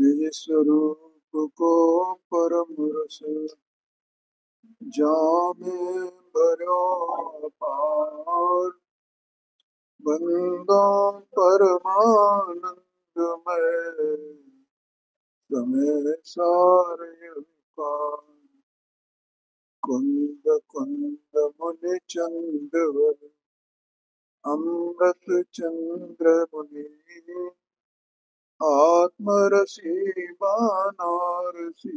निज स्वरूप को परम रस जामे भरो अपार। बंदो परमानंदमय समय सारे विकार। कुंद कुंद मुनि चंद्रवर अमृत चंद्र मुनि आत्मरसी बानारसी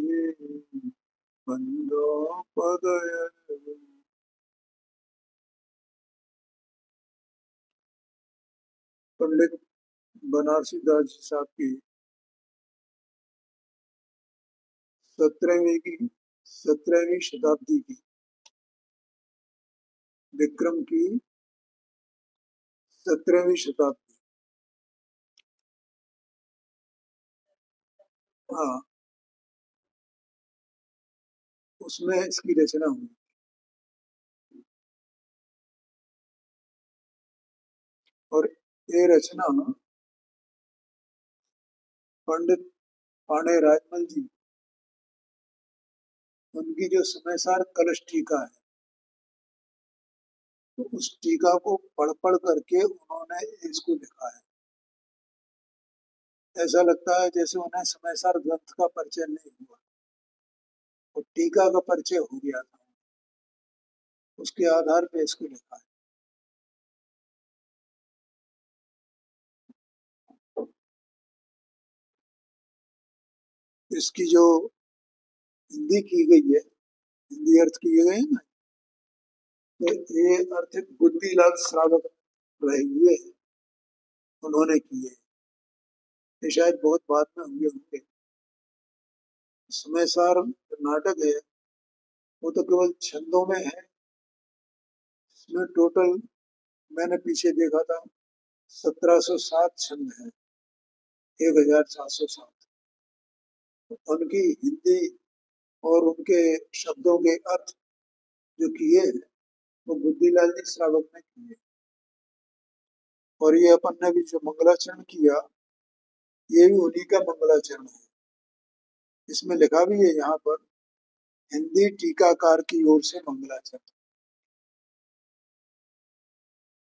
बंदो पदय। पंडित बनारसी दास जी साहब की 17वीं शताब्दी की विक्रम की 17वीं शताब्दी, हाँ, उसमें इसकी रचना हुई। और ये रचना पंडित पांडे राजमल जी, उनकी जो समयसार कलश टीका है, तो उस टीका को पढ़ पढ़ करके उन्होंने इसको लिखा है। ऐसा लगता है जैसे उन्हें समयसार ग्रंथ का परिचय नहीं हुआ और टीका का परिचय हो गया था, उसके आधार पे इसको लिखा है। इसकी जो हिंदी की गई है, हिंदी अर्थ किए गए हैं ना, तो ये अर्थ बुद्धिलाल श्रावक रहे हुए हैं, उन्होंने किए। ये शायद बहुत बाद में हुए होंगे। समयसार नाटक है वो तो केवल छंदों में है। इसमें टोटल मैंने पीछे देखा था 1707 छंद है, 1707। उनकी हिंदी और उनके शब्दों के अर्थ जो किए हैं वो बुद्धिलाल जी श्रावक ने किए। और ये अपन ने भी जो मंगलाचरण किया, ये भी उन्हीं का मंगलाचरण है। इसमें लिखा भी है यहाँ पर, हिंदी टीकाकार की ओर से मंगलाचरण।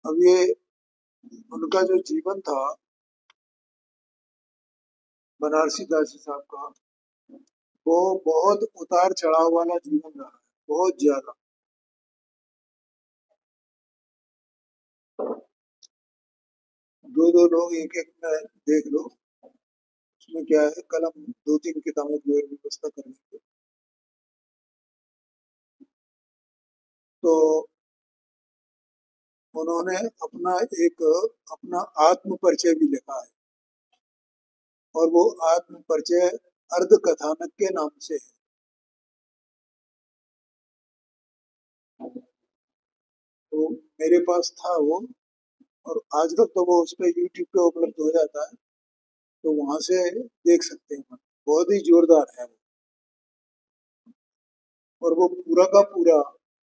अब ये उनका जो जीवन था बनारसी दास जी साहब का, वो बहुत उतार चढ़ाव वाला जीवन रहा है, बहुत ज्यादा। दो दो लोग एक एक में देख लो, उसमें क्या है, कलम 2-3 किताबों की और व्यवस्था कर लेंगे। तो उन्होंने अपना आत्म परिचय भी लिखा है, और वो आत्म परिचय अर्ध कथानक के नाम से है। तो मेरे पास था वो, और आजकल तो वो उस पे यूट्यूब पे उपलब्ध हो जाता है, तो वहां से देख सकते हैं। बहुत ही जोरदार है वो। और वो पूरा का पूरा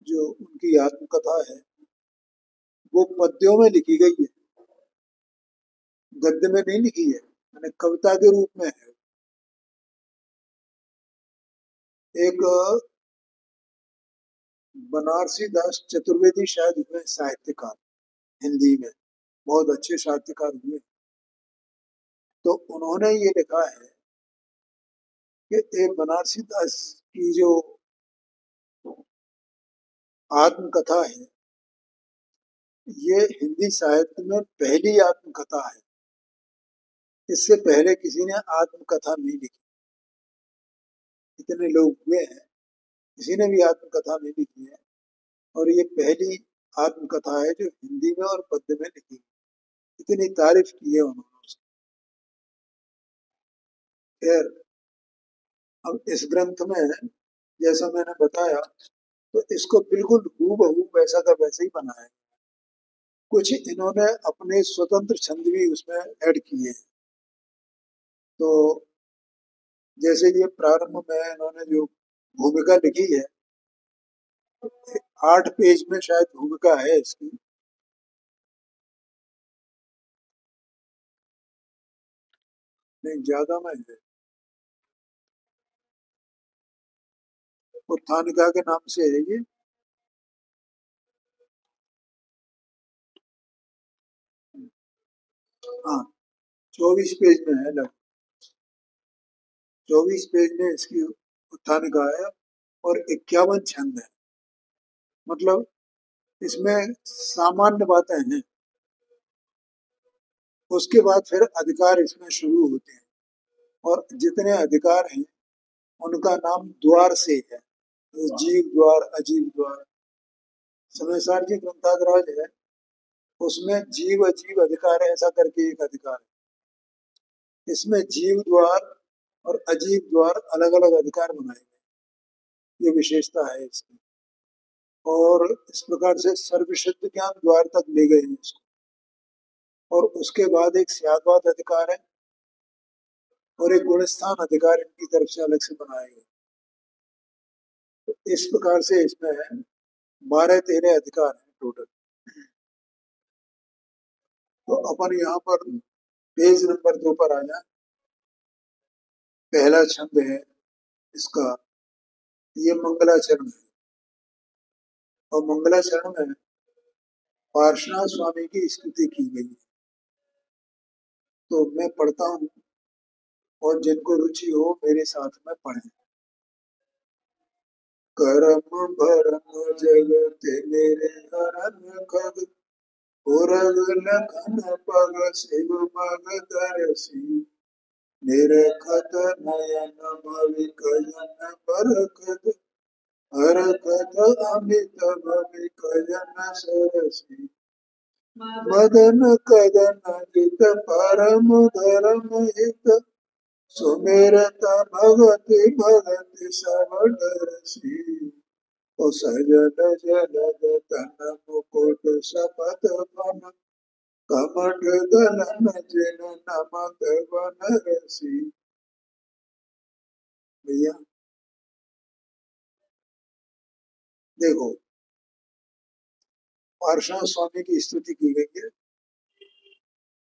जो उनकी आत्मकथा है वो पद्यों में लिखी गई है, गद्य में नहीं लिखी है, मैंने कविता के रूप में है। एक बनारसी दास चतुर्वेदी शायद हुए साहित्यकार, हिंदी में बहुत अच्छे साहित्यकार हुए। तो उन्होंने ये लिखा है कि एक बनारसी दास की जो आत्मकथा है, ये हिंदी साहित्य में पहली आत्मकथा है। इससे पहले किसी ने आत्मकथा नहीं लिखी। इतने लोग हुए हैं, किसी ने भी आत्मकथा नहीं लिखी है, और ये पहली आत्मकथा है जो हिंदी में और पद्य में लिखी। इतनी तारीफ की है उन्होंने उसकी। खैर, अब इस ग्रंथ में जैसा मैंने बताया, तो इसको बिल्कुल हूबहू वैसा का वैसे ही बनाया है। कुछ इन्होंने अपने स्वतंत्र छंद भी उसमें ऐड किए हैं। तो जैसे ये प्रारंभ में इन्होंने जो भूमिका लिखी है, 8 पेज में शायद भूमिका है इसकी। नहीं, ज्यादा में है। उत्थानिका के नाम से है ये। हाँ, 24 पेज में है, लगभग 24 पेज में इसकी उत्थानिका है और 51 छंद है। मतलब इसमें सामान्य बातें हैं, उसके बाद फिर अधिकार इसमें शुरू होते हैं और जितने अधिकार हैं उनका नाम द्वार से है। जीव द्वार, अजीव द्वार। समयसार जी ग्रंथाग्रज है, उसमें जीव अजीव अधिकार है ऐसा करके एक अधिकार है। इसमें जीव द्वार और अजीव द्वार अलग अलग अधिकार बनाए गए, ये विशेषता है इसकी। और इस प्रकार से सर्वसिद्ध ज्ञान द्वार तक ले गए हैं इसको। और उसके बाद एक स्याद्वाद अधिकार है और एक गुणस्थान अधिकार इनकी तरफ से अलग से बनाए गए। तो इस प्रकार से इसमें 12-13 अधिकार हैं टोटल। तो अपन यहाँ पर पेज नंबर 2 पर आ जाए। पहला छंद है इसका, ये मंगलाचरण है और मंगलाचरण में पार्श्वनाथ स्वामी की स्तुति की गई है। तो मैं पढ़ता हूँ और जिनको रुचि हो मेरे साथ में पढ़ें। करम भरम जगत मेरे हरन खग, उरग लखन पग शिव मग दरसी, निरखत नयन भविकयन बरखत, हरखत अमित भविकयन सरसी, मदन कदन जित परम धर्म हित, सुमेरत भगति भगति सब डरसी, ओ सजल जलद तन मुकुट सपत फन, कमठ दलन जिन नमक बनरसी। भैया देखो, पार्श्वनाथ स्वामी की स्तुति की गई है।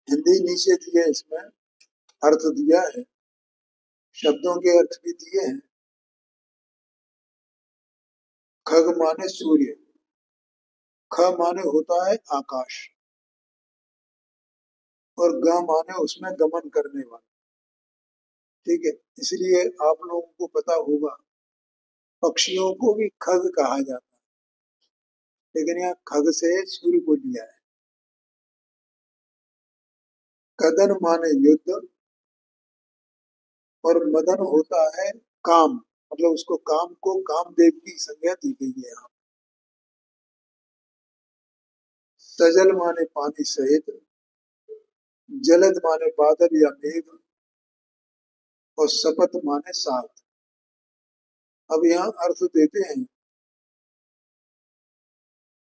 हिंदी नीचे दी है, इसमें अर्थ दिया है, शब्दों के अर्थ भी दिए हैं। खग माने सूर्य, ख माने होता है आकाश और ग माने उसमें गमन करने वाला। ठीक है, इसलिए आप लोगों को पता होगा पक्षियों को भी खग कहा जाता है, लेकिन यहाँ खग से सूर्य को लिया है। कदन माने युद्ध और मदन होता है काम, मतलब उसको काम को कामदेव की संज्ञा दी गई है यहाँ। सजल माने पानी सहित, जलद माने बादल या मेघ और सपत माने साथ। अब यहाँ अर्थ देते हैं,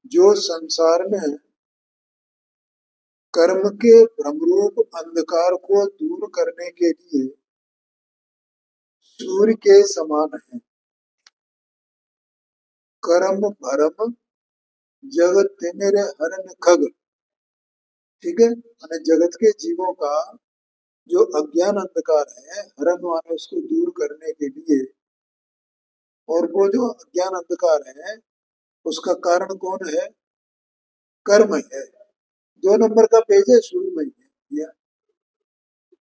जो संसार में कर्म के भ्रमरूप अंधकार को दूर करने के लिए सूर्य के समान है। कर्म भरम जगत तिमिर हरन खग। ठीक है, माने जगत के जीवों का जो अज्ञान अंधकार है, हरन माने उसको दूर करने के लिए, और वो जो अज्ञान अंधकार है उसका कारण कौन है? कर्म है। 2 नंबर का पेज है, शुरू में ही है।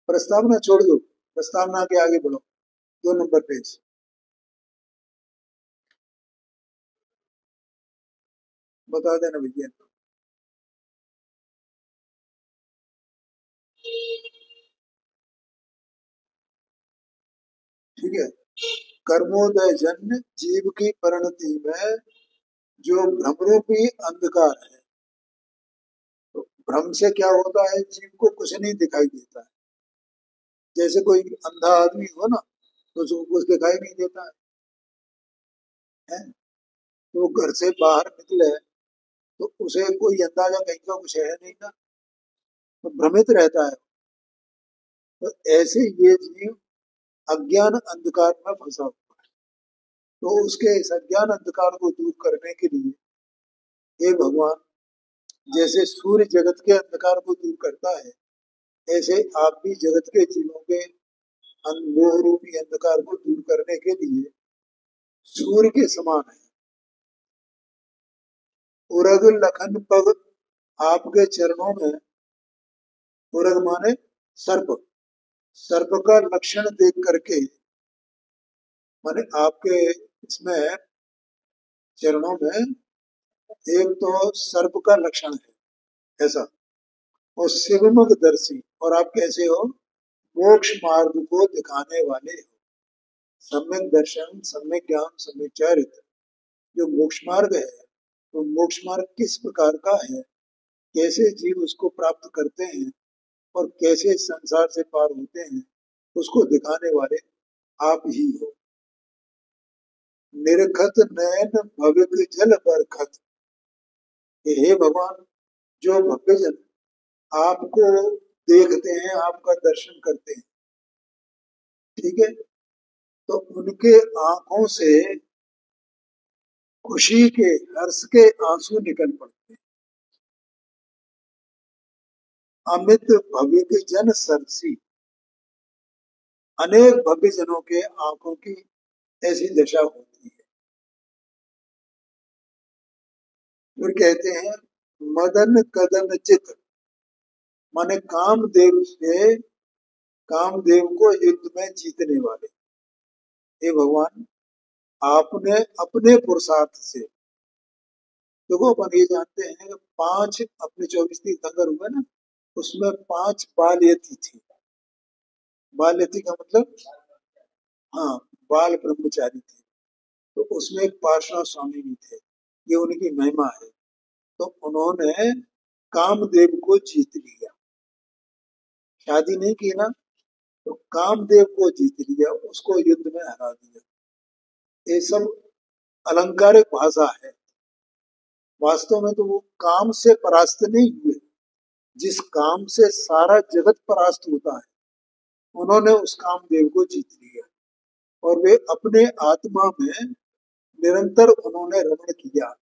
प्रस्तावना छोड़ दो, प्रस्तावना के आगे बढ़ो। 2 नंबर पेज, बता देना भैया। ठीक है, कर्मोदय जन्य जीव की परिणति में जो भ्रमरूपी अंधकार है, तो भ्रम से क्या होता है, जीव को कुछ नहीं दिखाई देता है। जैसे कोई अंधा आदमी हो ना, तो उसको कुछ दिखाई नहीं देता है। तो घर से बाहर निकले तो उसे कोई अंदाजा कहीं का कुछ है नहीं ना, तो भ्रमित रहता है। तो ऐसे ये जीव अज्ञान अंधकार में फंसा हुआ है। तो उसके इस अज्ञान अंधकार को दूर करने के लिए हे भगवान, जैसे सूर्य जगत के अंधकार को दूर करता है, ऐसे आप भी जगत के जीवों के मोह रूपी अंधकार को दूर करने के लिए सूर्य के समान है। उरग लखन पग, आपके चरणों में, उरग माने सर्प, सर्प का लक्षण देख करके, माने आपके इसमें चरणों में एक तो सर्प का लक्षण है ऐसा, और शिवमुख दर्शी, और आप कैसे हो, मोक्ष मार्ग को दिखाने वाले हो। सम्यक दर्शन, सम्यक ज्ञान, सम्यक चरित्र, जो मोक्ष मार्ग है, तो मोक्ष मार्ग किस प्रकार का है, कैसे जीव उसको प्राप्त करते हैं और कैसे संसार से पार होते हैं, उसको दिखाने वाले आप ही हो। निरखत नयन भविक जल बरखत, हे भगवान, जो भक्तजन आपको देखते हैं, आपका दर्शन करते हैं, ठीक है, तो उनके आंखों से खुशी के, हर्ष के आंसू निकल पड़ते हैं। अमित भविक जन सरसी, अनेक भव्य जनों के आंखों की ऐसी दशा होती है। फिर कहते हैं मदन कदन चित, माने कामदेव से, कामदेव को युद्ध में जीतने वाले। हे भगवान, आपने अपने पुरुषार्थ से, देखो अपन ये जानते हैं कि 5 अपने 24 तीर्थंकर हुए ना, उसमें 5 बाल यति थी। बाल यति का मतलब, हाँ, बाल ब्रह्मचारी थे, तो उसमें एक पार्श्व स्वामी भी थे, ये उनकी महिमा है। तो उन्होंने कामदेव को जीत लिया, शादी नहीं की ना, तो कामदेव को जीत लिया, उसको युद्ध में हरा दिया। ये सब अलंकारिक भाषा है, वास्तव में तो वो काम से परास्त नहीं हुए। जिस काम से सारा जगत परास्त होता है, उन्होंने उस कामदेव को जीत लिया, और वे अपने आत्मा में निरंतर उन्होंने रमण किया,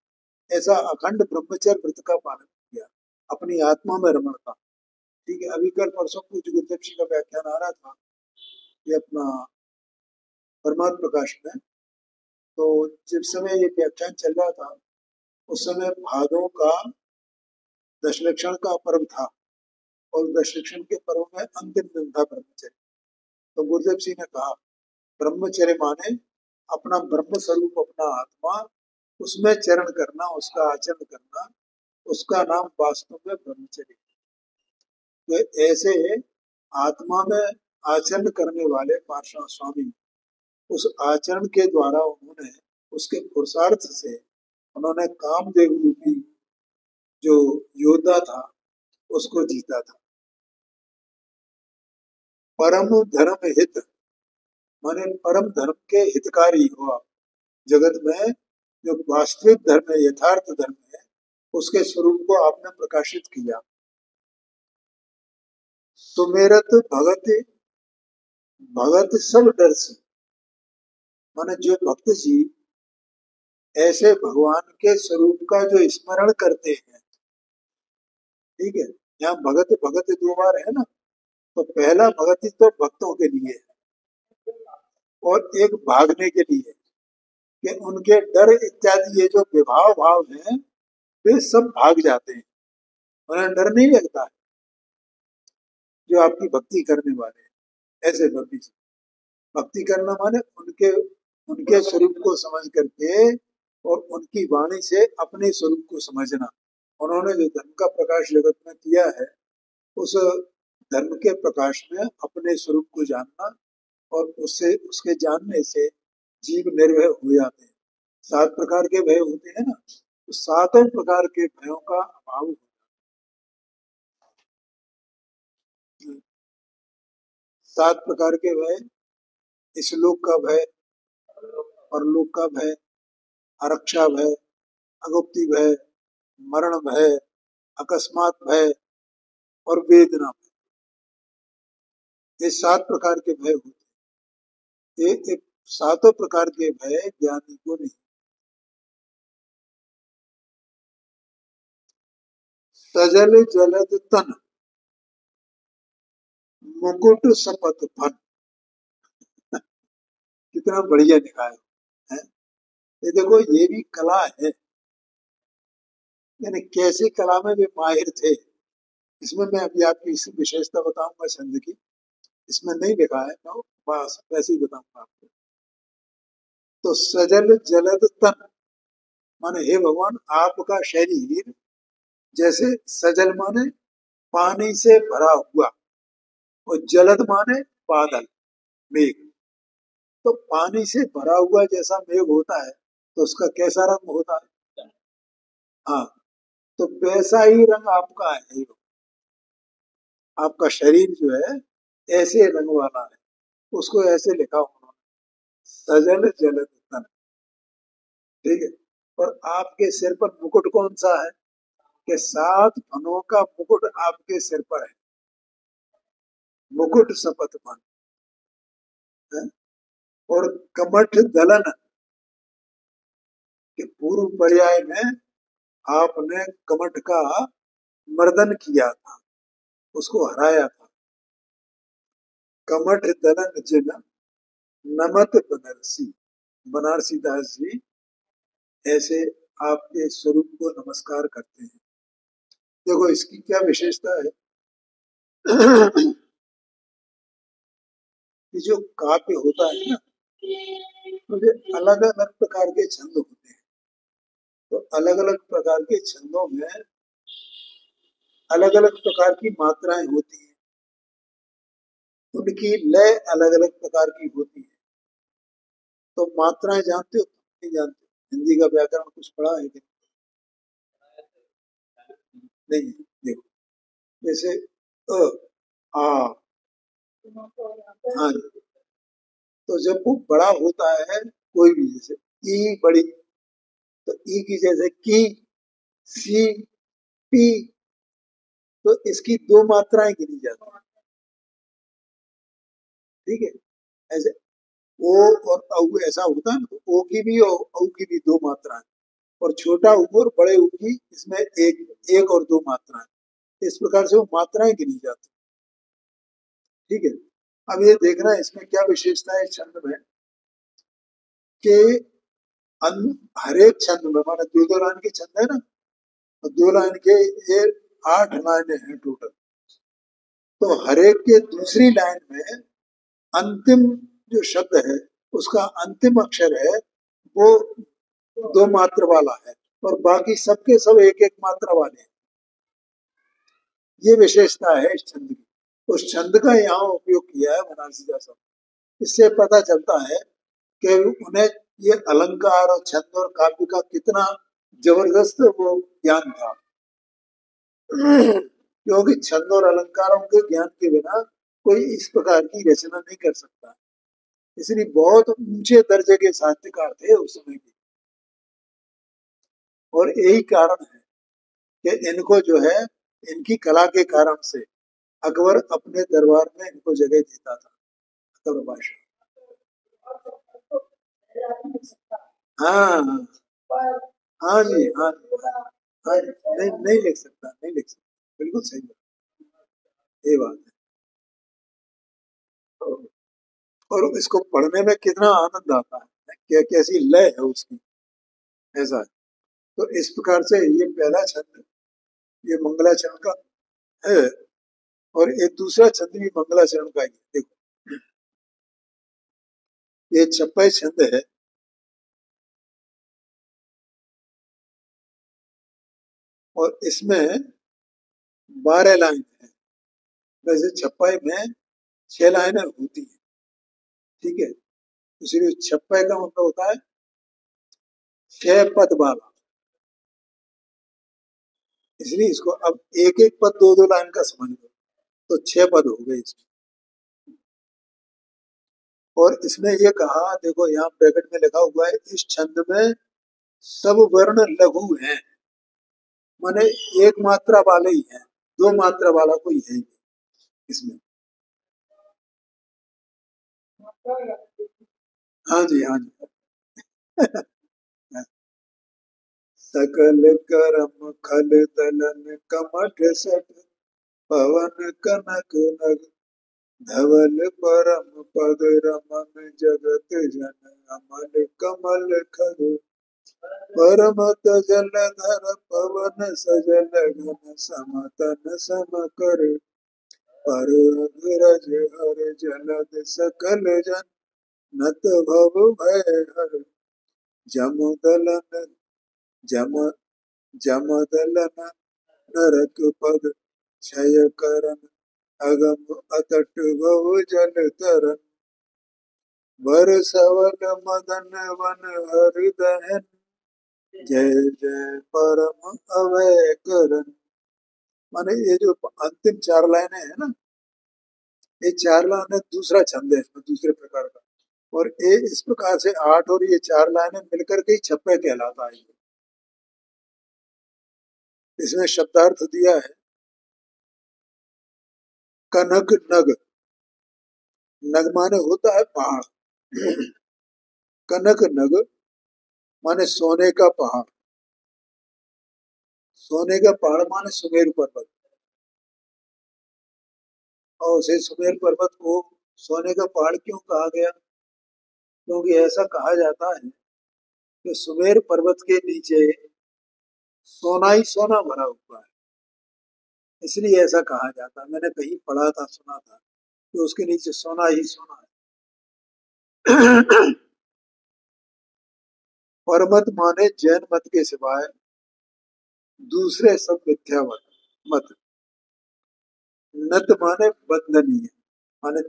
ऐसा अखंड ब्रह्मचर्य व्रत का पालन किया, अपनी आत्मा में रमण का। ठीक है, अभी कल परसों पूज्य गुरुदेव जी का व्याख्यान आ रहा था, ये अपना परमात्म प्रकाश में, तो जिस समय ये व्याख्यान चल रहा था, उस समय भादों का दशलक्षण का पर्व था, और दशलक्षण के पर्व में अंतिम दिन था ब्रह्मचर्य। तो गुरुदेव सिंह ने कहा ब्रह्मचर्य माने अपना ब्रह्म स्वरूप, अपना आत्मा, उसमें चरण करना, उसका आचरण करना, उसका नाम वास्तव में ब्रह्मचर्य। तो ऐसे आत्मा में आचरण करने वाले पार्श्व स्वामी, उस आचरण के द्वारा उन्होंने, उसके पुरुषार्थ से उन्होंने कामदेव रूपी जो योद्धा था उसको जीता था। परम धर्म हित, माने परम धर्म के हितकारी हो आप, जगत में जो वास्तविक धर्म है, यथार्थ धर्म है, उसके स्वरूप को आपने प्रकाशित किया। सुमेरत भगत, भगत सब डर से, माने जो भक्त जी ऐसे भगवान के स्वरूप का जो स्मरण करते हैं, ठीक है, यहाँ भगत भगत 2 बार है ना, तो पहला भगत तो भक्तों के लिए है, और एक भागने के लिए, कि उनके डर इत्यादि ये जो विभाव भाव हैं, वे सब भाग जाते हैं, उन्हें डर नहीं लगता है, जो आपकी भक्ति करने वाले हैं। ऐसे भक्ति जी, भक्ति करना माने उनके उनके स्वरूप को समझ करके, और उनकी वाणी से अपने स्वरूप को समझना। उन्होंने जो धर्म का प्रकाश जगत में किया है, उस धर्म के प्रकाश में अपने स्वरूप को जानना, और उससे, उसके जानने से जीव निर्भय हो जाते हैं। 7 प्रकार के भय होते हैं ना, तो 7 प्रकार के भयों का अभाव हो जाता है। 7 प्रकार के भय, इस लोक का भय, परलोक का भय, आरक्षा भय, अगुप्ति भय, मरण भय, अकस्मात भय, और वेदना भय। ये 7 प्रकार के भय होते हैं। ये 7 प्रकार के भय ज्ञानी को नहीं। सजल जलद तन, मुकुट सपत फन, कितना बढ़िया दिखाया है। ये देखो ये भी कला है, यानी कैसी कला में वे माहिर थे। इसमें मैं अभी आपकी इस विशेषता बताऊंगा छंद की, इसमें नहीं लिखा है, मैं बस वैसे ही बताऊंगा आपको। तो सजल जलद तन, माने हे भगवान आपका शरीर जैसे सजल माने पानी से भरा हुआ, और जलद माने बादल, मेघ। तो पानी से भरा हुआ जैसा मेघ होता है तो उसका कैसा रंग होता है? हाँ, तो वैसा ही रंग आपका है, आपका शरीर जो है ऐसे रंग वाला है। उसको ऐसे लिखा उन्होंने, सजल जलद तन। ठीक है। और आपके सिर पर मुकुट कौन सा है? कि 7 फनों का मुकुट आपके सिर पर है, मुकुट सपत फन है। और कमठ दलन, के पूर्व पर्याय में आपने कमठ का मर्दन किया था, उसको हराया था। कमठ दलन जिन नमत बनारसी, बनारसी दास जी ऐसे आपके स्वरूप को नमस्कार करते हैं। देखो इसकी क्या विशेषता है कि जो काव्य होता है ना, मुझे अलग अलग प्रकार के छंद होते हैं। तो अलग अलग प्रकार के छंदों में अलग अलग प्रकार की मात्राएं होती हैं, उनकी लय अलग अलग प्रकार की होती है। तो मात्राएं जानते हो? नहीं जानते? हिंदी का व्याकरण कुछ पढ़ा है कि नहीं? देखो जैसे अ, आ, हाँ, तो जब वो बड़ा होता है कोई भी, जैसे ई बड़ी, तो ई की जैसे की, सी, पी, तो इसकी 2 मात्राएं गिनी जाती हैं। ठीक है। ऐसे ओ और औ ऐसा होता है ना, तो ओ की भी और औ की भी 2 मात्राएं, और छोटा ऊ और बड़े ऊ की इसमें एक एक और 2 मात्राएं। इस प्रकार से वो मात्राएं गिनी जाती है। ठीक है। अब ये देखना इसमें क्या विशेषता है छंद में, कि हर एक छंद में, माना 2-2 लाइन के छंद है ना, तो 2 लाइन के ये 8 लाइनें हैं टोटल। तो हर एक के दूसरी लाइन में अंतिम जो शब्द है, उसका अंतिम अक्षर है वो 2 मात्र वाला है, और बाकी सबके सब एक एक मात्रा वाले हैं। ये विशेषता है इस छंद की। उस छंद का यहाँ उपयोग किया है बनारसी दास। इससे पता चलता है कि उन्हें ये अलंकार और छंद और काव्य का कितना जबरदस्त वो ज्ञान था। क्योंकि छंद और अलंकारों के ज्ञान के बिना कोई इस प्रकार की रचना नहीं कर सकता। इसलिए बहुत ऊंचे दर्जे के साहित्यकार थे उस समय के। और यही कारण है कि इनको जो है, इनकी कला के कारण से अकबर अपने दरबार में इनको जगह देता था, अकबर बादशाह। हाँ हाँ हाँ जी, हाँ जी, हाँ जी। नहीं नहीं लिख सकता, नहीं लिख सकता, बिल्कुल सही बात, ये बात है। और इसको पढ़ने में कितना आनंद आता है, क्या कैसी लय है उसकी, ऐसा है। तो इस प्रकार से ये पहला छंद, ये मंगलाचरण का है। और एक दूसरा छंद भी मंगलाचरण का ही है। देखो ये छप्पय छंद है, और इसमें 12 लाइन है। वैसे छप्पय में 6 लाइनें होती है। ठीक है। इसलिए छप्पय का मतलब होता है 6 पद वाला। इसलिए इसको अब एक एक पद 2-2 लाइन का समझ लो, तो 6 पद हो गए इसमें। और इसमें ये कहा, देखो यहाँ ब्रैकेट में लिखा हुआ है, इस छंद में सब वर्ण लघु हैं, माने एक मात्रा वाले ही हैं, 2 मात्रा वाला कोई है ही नहीं इसमें। हाँ जी, हाँ जी। सकल करम खल दलन कमठ सठ, पवन कनक नग धवल परम पद रमन जगत जन अमल कमल खर। परमत जलधर पवन सजल घन समतन सम कर पर अग्रज हर जलद सकल जन नत भव भय हर जमदलन जम जमदलन नरक पद क्षय करन अगम अतट बहु जल तरन बरसवल मदन वन हर दहन जय जय परम अभय करन। माने ये जो अंतिम चार लाइनें है ना, ये चार लाइनें दूसरा छंद है इसमें, दूसरे प्रकार का। और ये इस प्रकार से आठ और ये चार लाइनें मिलकर के ही छप्पे कहलाता है। इसमें शब्दार्थ दिया है कनक नग। नग माने होता है पहाड़। कनक नग माने सोने का पहाड़। सोने का पहाड़ माने सुमेरु पर्वत। और उसे सुमेरु पर्वत को सोने का पहाड़ क्यों कहा गया? क्योंकि ऐसा कहा जाता है कि सुमेरु पर्वत के नीचे सोना ही सोना भरा हुआ है, इसलिए ऐसा कहा जाता है। मैंने कहीं पढ़ा था, सुना था कि उसके नीचे सोना ही सोना है। परमत माने जैन मत के सिवाय दूसरे सब मिथ्या मत। नत माने बंधनीय, माने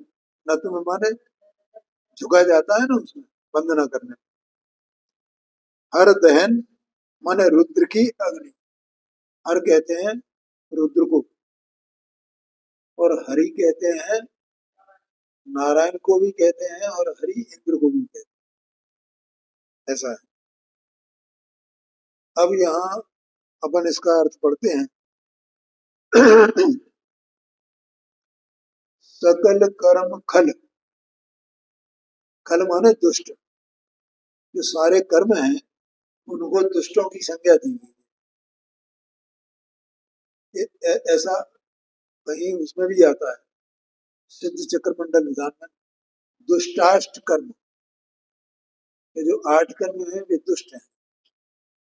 नत में माने झुका जाता है ना, उसमें बंधना करने। हर दहन माने रुद्र की अग्नि। हर कहते हैं रुद्र को, और हरि कहते हैं नारायण को भी कहते हैं, और हरि इंद्र को भी कहते हैं। ऐसा है। अब यहाँ अपन इसका अर्थ पढ़ते हैं। सकल कर्म खल। खल माने दुष्ट। जो सारे कर्म हैं उनको दुष्टों की संज्ञा दी गई। ऐसा कहीं उसमें भी आता है सिद्ध चक्र मंडल विधान में, दुष्टाष्ट कर्म। ये जो 8 कर्म हैं वे दुष्ट हैं,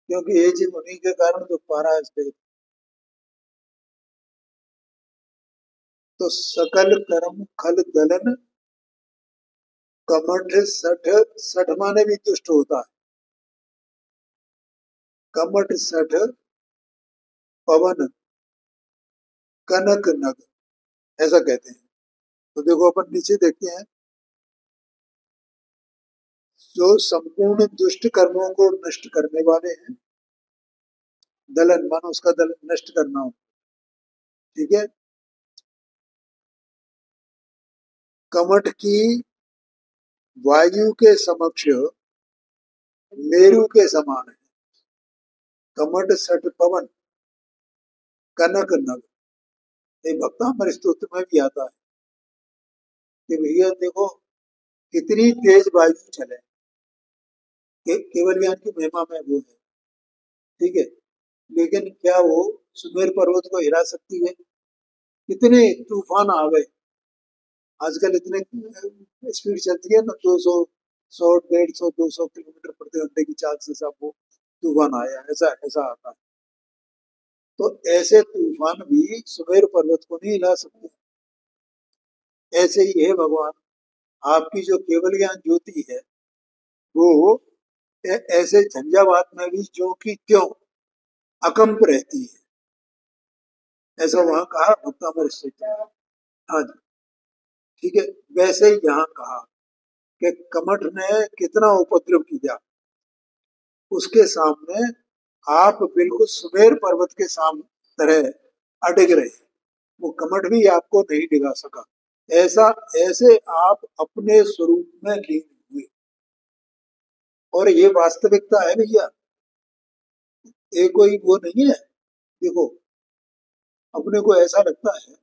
क्योंकि ये जीव उन्हीं के कारण जो पा रहा है इस पे। तो सकल कर्म खल दलन कमठ सठ। सठ माने भी दुष्ट होता है। कमठ सठ पवन कनक नग, ऐसा कहते हैं। तो देखो अपन नीचे देखते हैं, जो संपूर्ण दुष्ट कर्मों को नष्ट करने वाले हैं। दलन मानो उसका दल नष्ट करना हो, ठीक है। कमठ की वायु के समक्ष मेरु के समान है। कमठ सठ पवन कनक नग। ये भक्तामृत स्तोत्र में भी आता है कि भैया देखो कितनी तेज वायु चले, केवल ज्ञान की महिमा में वो है, ठीक है। लेकिन क्या वो सुमेर पर्वत को हिला सकती है? कितने तूफान आ गए, आजकल इतने स्पीड चलती है ना, 200 100 150 200 किलोमीटर प्रति घंटे की चाल से सब वो तूफान आया, ऐसा ऐसा आता है। तो ऐसे तूफान भी सुमेर पर्वत को नहीं हिला सकते। ऐसे ही है भगवान, आपकी जो केवल ज्ञान ज्योति है वो ऐसे झंझावात में भी जो कि त्यों अकंप रहती है, ऐसा वहां कहा भक्तामृत स्तोत्र। हाँ जी, ठीक है। वैसे ही यहाँ कहा कि कमठ ने कितना उपद्रव किया, उसके सामने आप बिल्कुल सुमेर पर्वत के सामने तरह अडिग रहे। वो कमठ भी आपको नहीं डिगा सका। ऐसा ऐसे आप अपने स्वरूप में लीन हुए, और ये वास्तविकता है भैया, ये कोई वो नहीं है। देखो अपने को ऐसा लगता है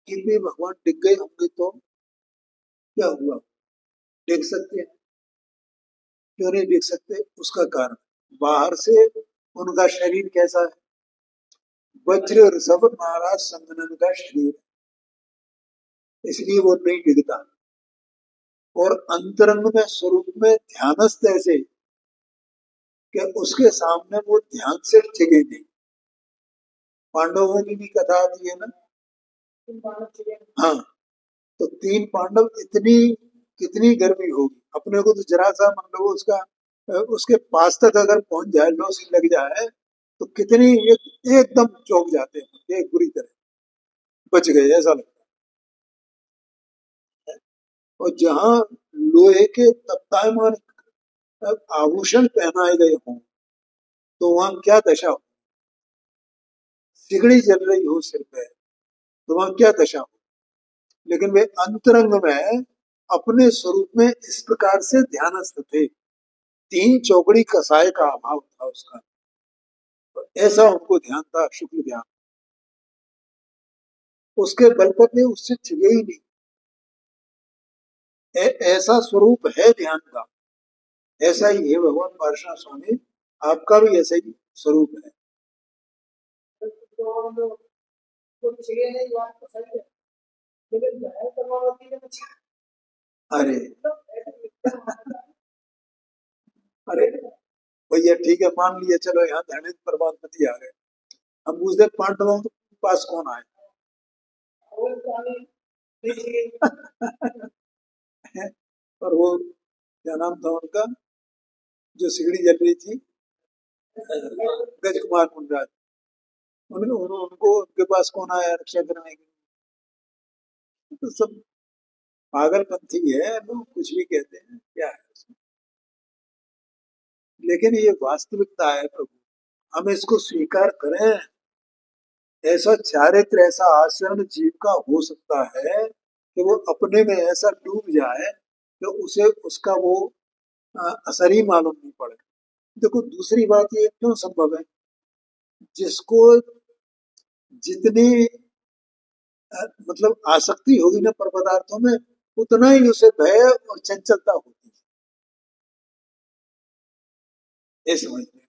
कि भी भगवान डिग गए होंगे तो क्या हुआ, डिग सकते हैं। क्यों नहीं डिग सकते? उसका कारण बाहर से उनका शरीर कैसा है, वज्र ऋषभ महाराज संगनन का शरीर, इसलिए वो नहीं डिगता। और अंतरंग में स्वरूप में ध्यानस्थ ऐसे कि उसके सामने वो ध्यान से टिके नहीं। पांडवों की भी कथा आती है ना। हाँ, तो 3 पांडव, इतनी कितनी गर्मी होगी अपने को, तो जरा सा मतलब उसका उसके पास तक अगर पहुंच जाए, लौसी लग जाए, तो कितनी एकदम चौंक जाते हैं, एक बुरी तरह बच गए ऐसा लगता है। और जहाँ लोहे के तख्ताएमान आभूषण पहनाए गए हों, तो वहां क्या दशा हो। सिगड़ी जल रही हो सिर पे, तो वहां क्या दशा हो। लेकिन वे अंतरंग में अपने स्वरूप में इस प्रकार से ध्यानस्थ थे। 3 चौकड़ी कसाय का अभाव था उसका, तो ऐसा उनको ध्यान था, शुक्ल ध्यान। उसके बल पर भी उससे छिगे ही नहीं। ऐसा स्वरूप है ध्यान का। ऐसा ही है भगवान पार्श्वनाथ स्वामी, आपका भी ऐसा ही स्वरूप है। अरे अरे भैया, ठीक है, मान लिया, चलो यहाँ धनिक परमात्मति आ गए। हम पूछते पांडवों के पास कौन आए। और वो क्या नाम था उनका, जो सिगड़ी जल रही थी, गज कुमार मुंडराज। उनको उनके पास कौन आया रक्षा करने के लिए। तो सब पागलपंथी है, लोग कुछ भी कहते हैं, क्या है उसमें। लेकिन ये वास्तविकता है प्रभु, हम इसको स्वीकार करें। ऐसा चारित्र, ऐसा आचरण जीव का हो सकता है कि वो अपने में ऐसा डूब जाए कि उसे उसका वो असर ही मालूम नहीं पड़े। देखो, दूसरी बात ये क्यों संभव है, जिसको जितनी मतलब आसक्ति होगी ना पर पदार्थों में, उतना ही उसे भय और चंचलता होगी। ये समझते हैं,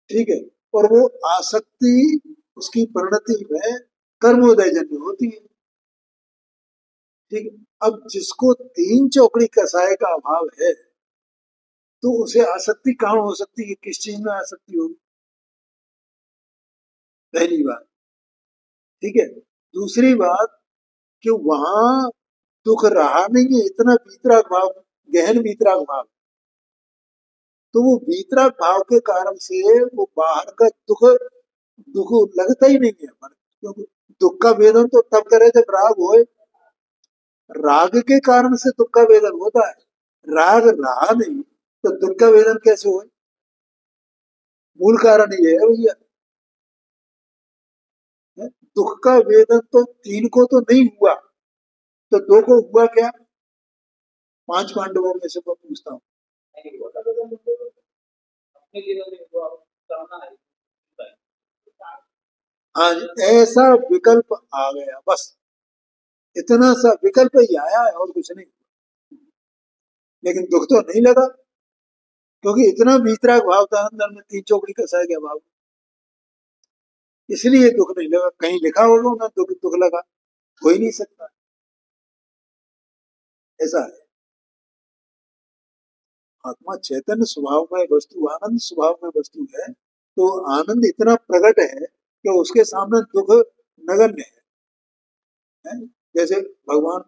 ठीक है। और वो आसक्ति उसकी परिणति में कर्मोदय जन्य होती है, ठीक है। अब जिसको 3 चौकड़ी कसाय का अभाव है, तो उसे आसक्ति कहाँ हो सकती है, किस चीज में आसक्ति होगी। पहली बात, ठीक है। दूसरी बात कि वहां दुख रहा नहीं है, इतना वीतराग भाव, गहन वीतराग भाव। तो वो वीतराग भाव के कारण से वो बाहर का दुख दुख लगता ही नहीं है हमारे, क्योंकि दुख का वेदन तो तब करे जब राग होए। राग के कारण से दुख का वेदन होता है। राग रहा नहीं तो दुख का वेदन कैसे होए। मूल कारण ये है भैया, दुख का वेदन तो 3 को तो नहीं हुआ, तो 2 को हुआ क्या। 5 पांडवों में से मैं पूछता हूँ। हाँ, ऐसा विकल्प आ गया, बस इतना सा विकल्प ही आया है और कुछ नहीं। लेकिन दुख तो नहीं लगा, क्योंकि इतना वीतराग भाव था अंदर में, 3 चौकड़ी कसाय गया भाव, इसलिए दुख नहीं लगा। कहीं लिखा होगा ना दुख दुख लगा, हो ही नहीं सकता। ऐसा है। आत्मा चैतन्य स्वभाव में वस्तु, आनंद स्वभाव में वस्तु है, तो आनंद इतना प्रकट है कि उसके सामने दुख नगण्य है। जैसे भगवान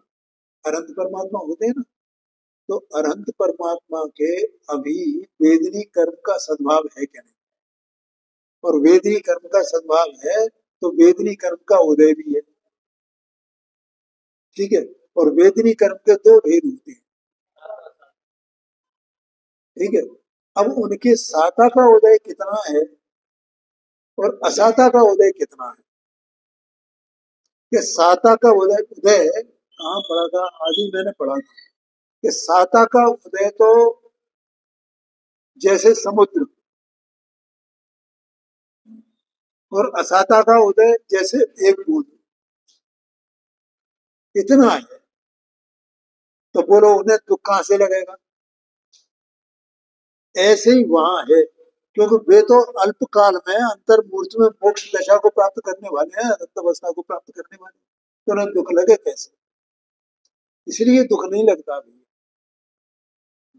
अनंत परमात्मा होते हैं ना, तो अनंत परमात्मा के अभी वेदनी कर्म का सद्भाव है क्या नहीं। और वेदनी कर्म का सद्भाव है, तो वेदनी कर्म का उदय भी है, ठीक है। और वेदनी कर्म के 2 भेद होते हैं, ठीक है। अब उनके साता का उदय कितना है और असाता का उदय कितना है। कि साता का उदय उदय कहाँ पढ़ा था, आदि मैंने पढ़ा था कि साता का उदय तो जैसे समुद्र, और असाता का उदय जैसे एक बूंद, इतना है। तो बोलो उन्हें दुख कहां से लगेगा। ऐसे ही वहां है, क्योंकि वे तो अल्पकाल में अंतर मूर्ति में मोक्ष दशा को प्राप्त करने वाले हैं, अनंत अवस्था को प्राप्त करने वाले हैं, तो उन्हें दुख लगे कैसे। इसलिए दुख नहीं लगता अभी।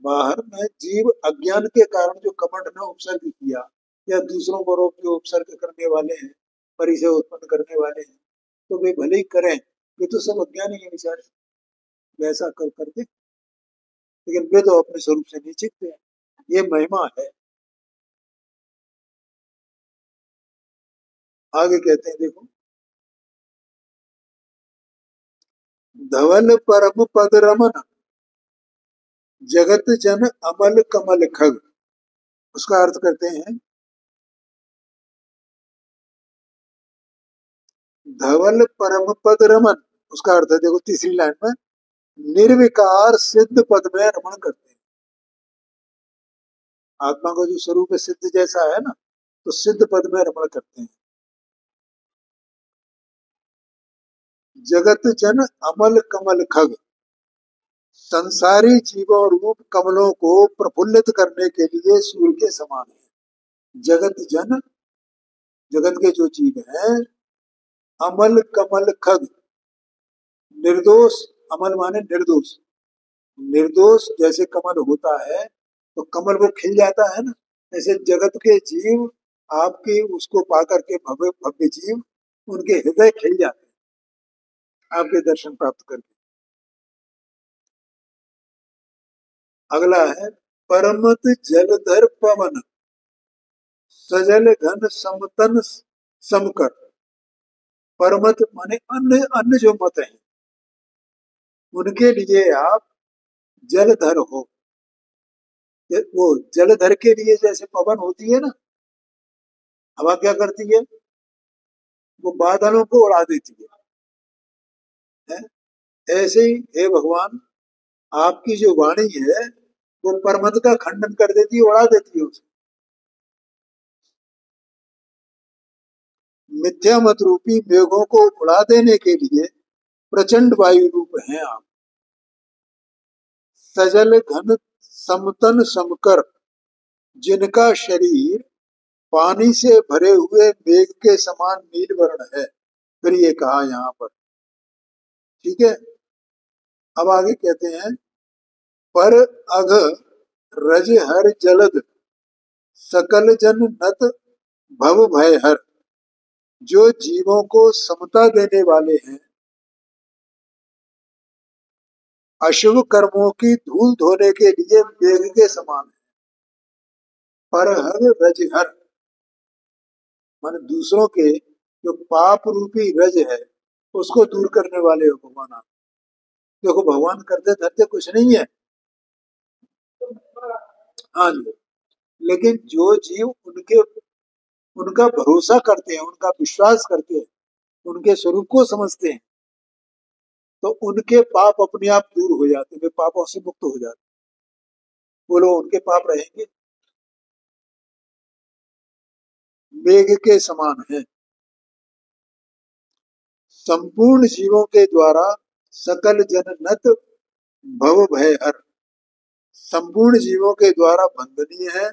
बाहर में जीव अज्ञान के कारण जो कपट में उपसर्ग किया या दूसरों को रोग जो उपसर्ग करने वाले हैं, परिचय उत्पन्न करने वाले हैं, तो वे भले ही करें, वे तो सब अज्ञानी है बेचारे, वैसा कर करके, लेकिन वे तो अपने स्वरूप से नहीं चिखते हैं। ये महिमा है। आगे कहते हैं देखो, धवल परम पद रमन जगत जन अमल कमल खग। उसका अर्थ करते हैं, धवल परम पद रमन, उसका अर्थ है देखो तीसरी लाइन में, निर्विकार सिद्ध पद में रमण करते हैं। आत्मा का जो स्वरूप है सिद्ध जैसा है ना, तो सिद्ध पद में रमण करते हैं। जगत जन अमल कमल खग, संसारी जीवों रूप कमलों को प्रफुल्लित करने के लिए सूर्य के समान है। जगत जन, जगत के जो जीव हैं, अमल कमल खग, निर्दोष, अमल माने निर्दोष, निर्दोष जैसे कमल होता है तो कमल वो खिल जाता है ना, ऐसे जगत के जीव आपके उसको पाकर के भव्य भव्य जीव, उनके हृदय खिल जाते हैं आपके दर्शन प्राप्त करके। अगला है, परमत जलधर पवन सजल घन समतन समकर। परमत माने अन्य, अन्य जो मत है उनके लिए आप जलधर हो। वो जलधर के लिए जैसे पवन होती है ना, हवा क्या करती है, वो बादलों को उड़ा देती है? ऐसे ही हे भगवान, आपकी जो वाणी है वो परमत का खंडन कर देती है, उड़ा देती है उसे। मिथ्या मत रूपी मेघों को उड़ा देने के लिए प्रचंड वायु रूप हैं आप। सजल घन समतन समकर, जिनका शरीर पानी से भरे हुए मेघ के समान नील वर्ण है। फिर ये कहा यहाँ पर, ठीक है। अब आगे कहते हैं, पर अघ रज हर जलद सकल जन नत भव भय हर। जो जीवों को समता देने वाले हैं, अशुभ कर्मों की धूल धोने के लिए मेघ के समान है। पर हर रज हर माने दूसरों के जो पाप रूपी रज है उसको दूर करने वाले हो भगवान आप। देखो भगवान करते धरते कुछ नहीं है, हाँ जी, लेकिन जो जीव उनके, उनका भरोसा करते हैं, उनका विश्वास करते हैं, उनके स्वरूप को समझते हैं, तो उनके पाप अपने आप दूर हो जाते हैं, वे पापों से मुक्त हो जाते हैं। बोलो उनके पाप रहेंगे? मेघ के समान है। संपूर्ण जीवों के द्वारा सकल जन नत भव भय हर, संपूर्ण जीवों के द्वारा वंदनीय है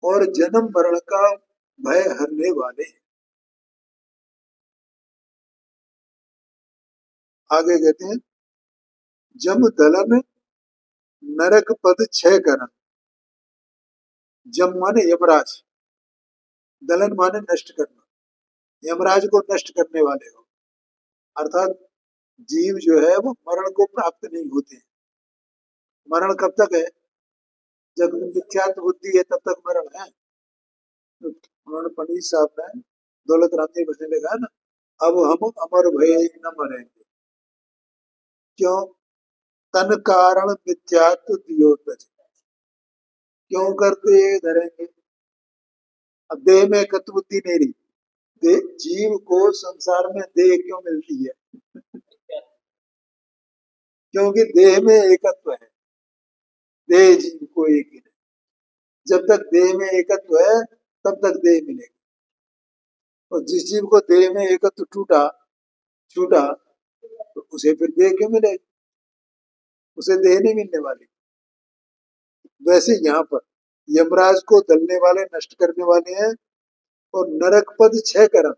और जन्म मरण का भय हरने वाले हैं। आगे कहते हैं, जम दलन नरक पद छह करन। जम माने यमराज, दलन माने नष्ट करना, यमराज को नष्ट करने वाले हो। अर्थात जीव जो है वो मरण को प्राप्त नहीं होते हैं। मरण कब तक है? जब मिथ्यात्व बुद्धि है तब तक मरण है। तो उन्होंने पंडित साहब ने दौलत राम जी बसने लिखा है ना, अब हम अमर भय न मरेंगे। क्यों? तन कारण मिथ्यात्व दियो तज। क्यों करते धरेंगे? अब देह में एकत्व बुद्धि नहीं रही, जीव को संसार में देह क्यों मिलती है? क्योंकि देह में एकत्व है, देह जीव को एक ही नहीं। जब तक देह में एकत्व है तब तक देह मिलेगा, और जिस जीव को देह में एकत्व टूटा छूटा तो उसे फिर देह क्यों मिलेगी? उसे देह नहीं मिलने वाली। वैसे यहाँ पर यमराज को दलने वाले, नष्ट करने वाले हैं, और नरक पद छह करम,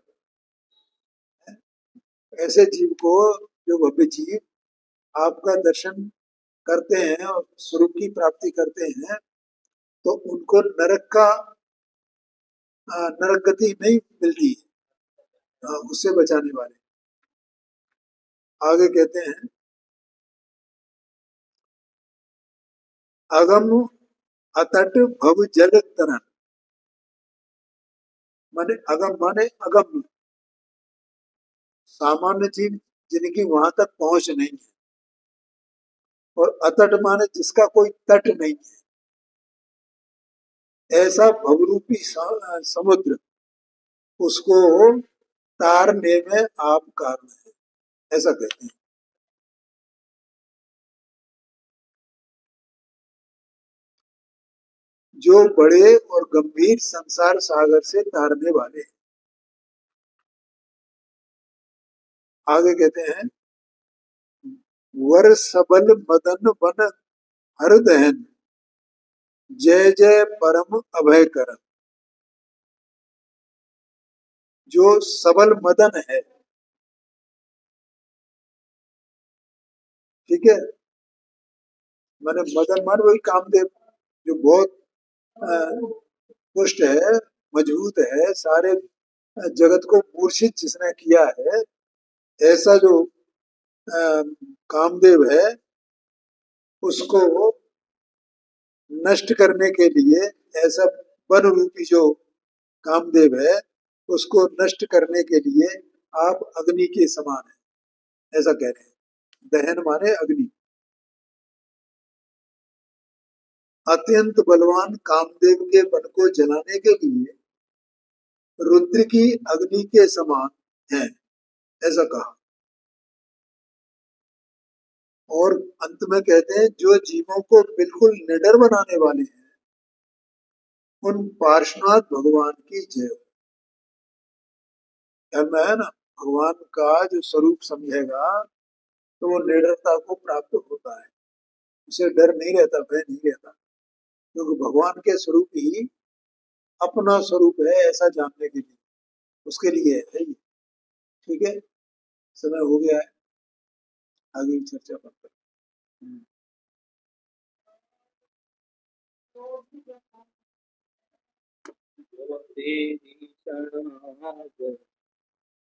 ऐसे जीव को, जो भव्य जीव आपका दर्शन करते हैं और स्वरूप की प्राप्ति करते हैं तो उनको नरक का नरक गति नहीं मिलती है, उससे बचाने वाले। आगे कहते हैं अगम अतट भव जल तरन। माने अगम माने अगम, सामान्य जीव जिनकी वहां तक पहुंच नहीं है, और अतट माने जिसका कोई तट नहीं है, ऐसा भवरूपी समुद्र, उसको तारने में आप कारण है, ऐसा कहते हैं। जो बड़े और गंभीर संसार सागर से तारने वाले हैं। आगे कहते हैं वर सबल मदन बन हर दहन, जय जय परम अभय कर। जो सबल मदन है, ठीक है, माने मदन मान वही कामदेव, जो बहुत अ, पुष्ट है, मजबूत है, सारे जगत को मूर्छित जिसने किया है, ऐसा जो अ, कामदेव है, उसको नष्ट करने के लिए, ऐसा वन रूपी जो कामदेव है, उसको नष्ट करने के लिए आप अग्नि के समान है, ऐसा कह रहे हैं। दहन माने अग्नि। अत्यंत बलवान कामदेव के बल को जलाने के लिए रुद्र की अग्नि के समान है, ऐसा कहा। और अंत में कहते हैं जो जीवों को बिल्कुल निडर बनाने वाले हैं, उन पार्श्वनाथ भगवान की जय हो। यार मैं है ना, भगवान का जो स्वरूप समझेगा तो वो निडरता को प्राप्त होता है, उसे डर नहीं रहता, भय नहीं रहता, क्योंकि भगवान के स्वरूप ही अपना स्वरूप है, ऐसा जानने के लिए, उसके लिए है ये। ठीक है, समय हो गया है, आगे की चर्चा करते हैं।